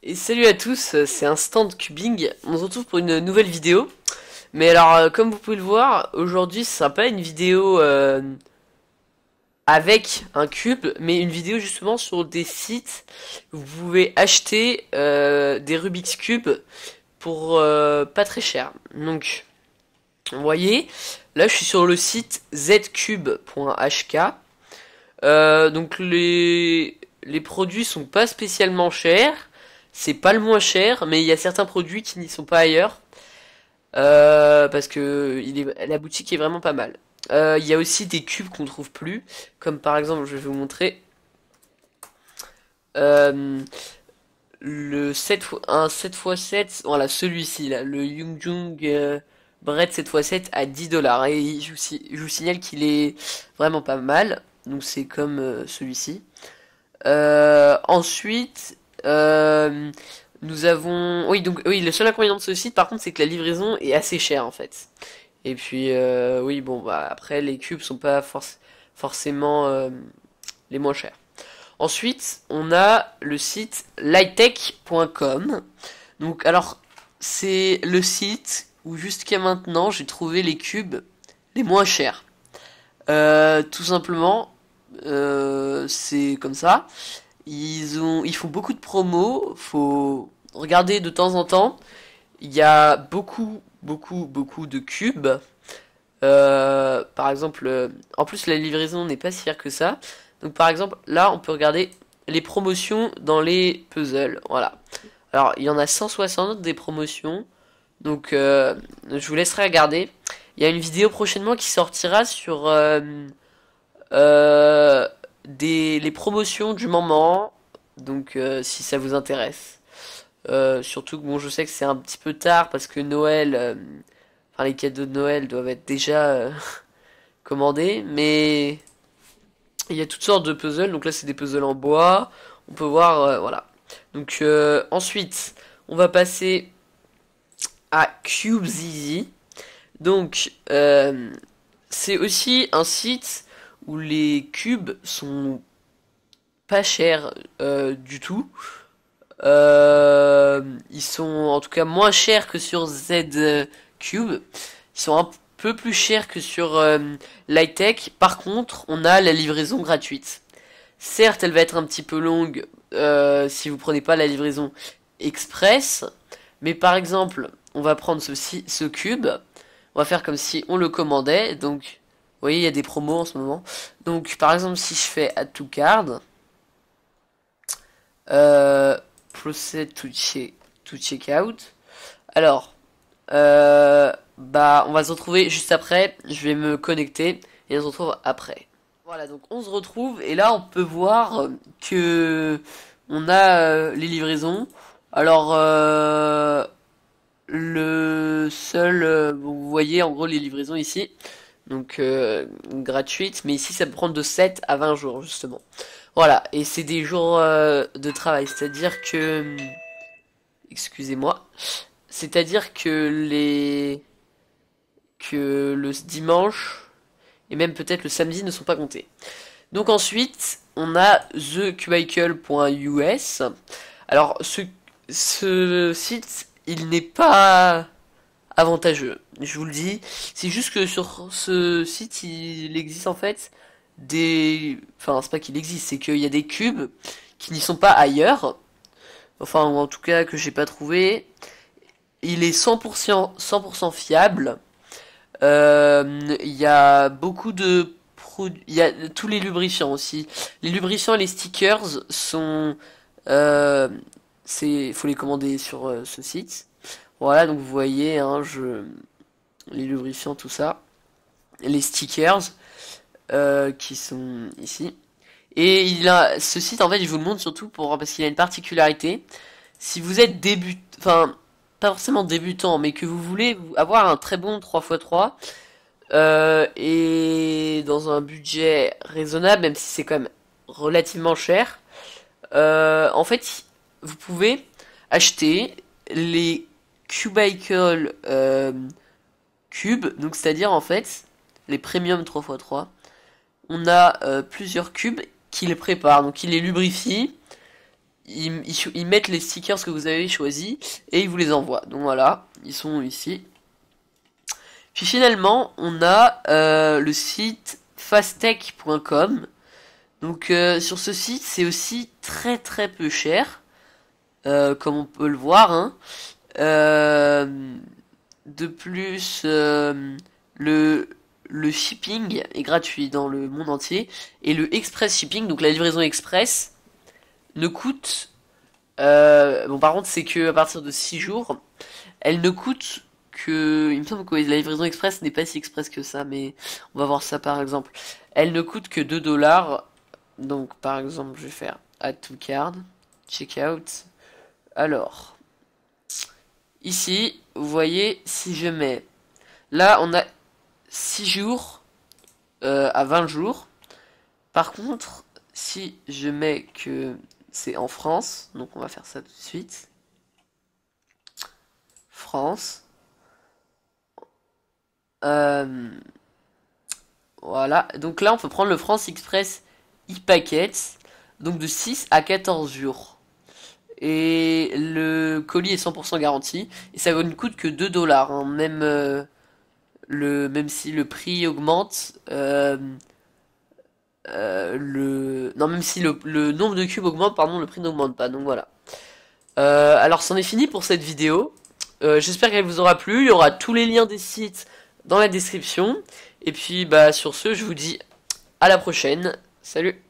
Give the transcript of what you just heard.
Et salut à tous, c'est Instant Cubing. On se retrouve pour une nouvelle vidéo. Mais alors, comme vous pouvez le voir, aujourd'hui, ce sera pas une vidéo avec un cube, mais une vidéo justement sur des sites où vous pouvez acheter des Rubik's Cube pour pas très cher. Donc, vous voyez, là, je suis sur le site zcube.hk. Donc, les produits sont pas spécialement chers. C'est pas le moins cher, mais il y a certains produits qui n'y sont pas ailleurs. Parce que la boutique est vraiment pas mal. Il y a aussi des cubes qu'on trouve plus. Comme par exemple, je vais vous montrer. Euh, un 7x7. Voilà, celui-ci là. Le Yungjung Bread 7x7 à 10 $. Et je vous signale qu'il est vraiment pas mal. Donc c'est comme celui-ci. Ensuite, nous avons... Oui, donc oui, le seul inconvénient de ce site, par contre, c'est que la livraison est assez chère, en fait. Et puis, oui, bon, bah, après, les cubes sont pas forcément les moins chers. Ensuite, on a le site lightech.com. Donc, alors, c'est le site où jusqu'à maintenant, j'ai trouvé les cubes les moins chers. Tout simplement, c'est comme ça. Ils font beaucoup de promos. Faut regarder de temps en temps. Il y a beaucoup de cubes. Par exemple, en plus la livraison n'est pas si chère que ça. Donc par exemple, là on peut regarder les promotions dans les puzzles. Voilà. Alors il y en a 160 des promotions. Donc je vous laisserai regarder. Il y a une vidéo prochainement qui sortira sur euh, les promotions du moment. Donc si ça vous intéresse. Surtout que bon, je sais que c'est un petit peu tard parce que Noël, enfin les cadeaux de Noël doivent être déjà commandés, mais il y a toutes sortes de puzzles. Donc là, c'est des puzzles en bois. On peut voir, voilà. Donc ensuite, on va passer à CubeZeezy. Donc c'est aussi un site où les cubes sont pas chers du tout. Ils sont en tout cas moins chers que sur Z Cube. Ils sont un peu plus chers que sur Lightech. Par contre, on a la livraison gratuite. Certes, elle va être un petit peu longue si vous prenez pas la livraison express. Mais par exemple, on va prendre ce cube. On va faire comme si on le commandait. Donc, vous voyez, il y a des promos en ce moment. Donc, par exemple, si je fais Add to Card, euh, Proceed to check out. Alors, bah, on va se retrouver juste après. Je vais me connecter et on se retrouve après. Voilà, donc on se retrouve et là on peut voir que on a les livraisons. Alors, le seul, vous voyez en gros les livraisons ici. Donc gratuite, mais ici ça peut prendre de 7 à 20 jours justement. Voilà, et c'est des jours de travail, c'est-à-dire que... Excusez-moi. C'est-à-dire que le dimanche et même peut-être le samedi ne sont pas comptés. Donc ensuite, on a thecubicle.us. Alors ce site, il n'est pas avantageux, je vous le dis. C'est juste que sur ce site, il existe en fait enfin, c'est pas qu'il existe, c'est qu'il y a des cubes qui n'y sont pas ailleurs. Enfin, ou en tout cas que j'ai pas trouvé. Il est 100% fiable. Il y a beaucoup de produits. Il y a tous les lubrifiants aussi. Les lubrifiants et les stickers sont... Euh, faut les commander sur ce site. Voilà, donc vous voyez, hein, les lubrifiants, tout ça. Les stickers qui sont ici. Et ce site, en fait, je vous le montre surtout parce qu'il a une particularité. Si vous êtes enfin, pas forcément débutant, mais que vous voulez avoir un très bon 3x3, et dans un budget raisonnable, même si c'est quand même relativement cher, en fait, vous pouvez acheter les Cubicle Cube, donc c'est-à-dire en fait les premium 3x3. On a plusieurs cubes qui les préparent, donc ils les lubrifient ils mettent les stickers que vous avez choisis et ils vous les envoient. Donc voilà, ils sont ici. Puis finalement, on a le site fasttech.com. Donc sur ce site, c'est aussi très très peu cher, comme on peut le voir, hein. Euh, de plus, le le shipping est gratuit dans le monde entier et le express shipping, donc la livraison express, ne coûte bon par contre c'est que à partir de 6 jours, elle ne coûte que il me semble que oui, la livraison express n'est pas si express que ça, mais on va voir ça par exemple. Elle ne coûte que 2 $. Donc par exemple, je vais faire add to cart, checkout. Alors, ici, vous voyez, si je mets là, on a 6 jours à 20 jours. Par contre, si je mets que c'est en France, donc on va faire ça tout de suite. France. Euh, voilà. Donc là, on peut prendre le France Express e-Packet. Donc de 6 à 14 jours. Et le colis est 100% garanti. Et ça ne coûte que 2 $. Hein. Même, même si le prix augmente, non, même si le nombre de cubes augmente, pardon, le prix n'augmente pas. Donc voilà. Alors c'en est fini pour cette vidéo. J'espère qu'elle vous aura plu. Il y aura tous les liens des sites dans la description. Et puis bah sur ce, je vous dis à la prochaine. Salut!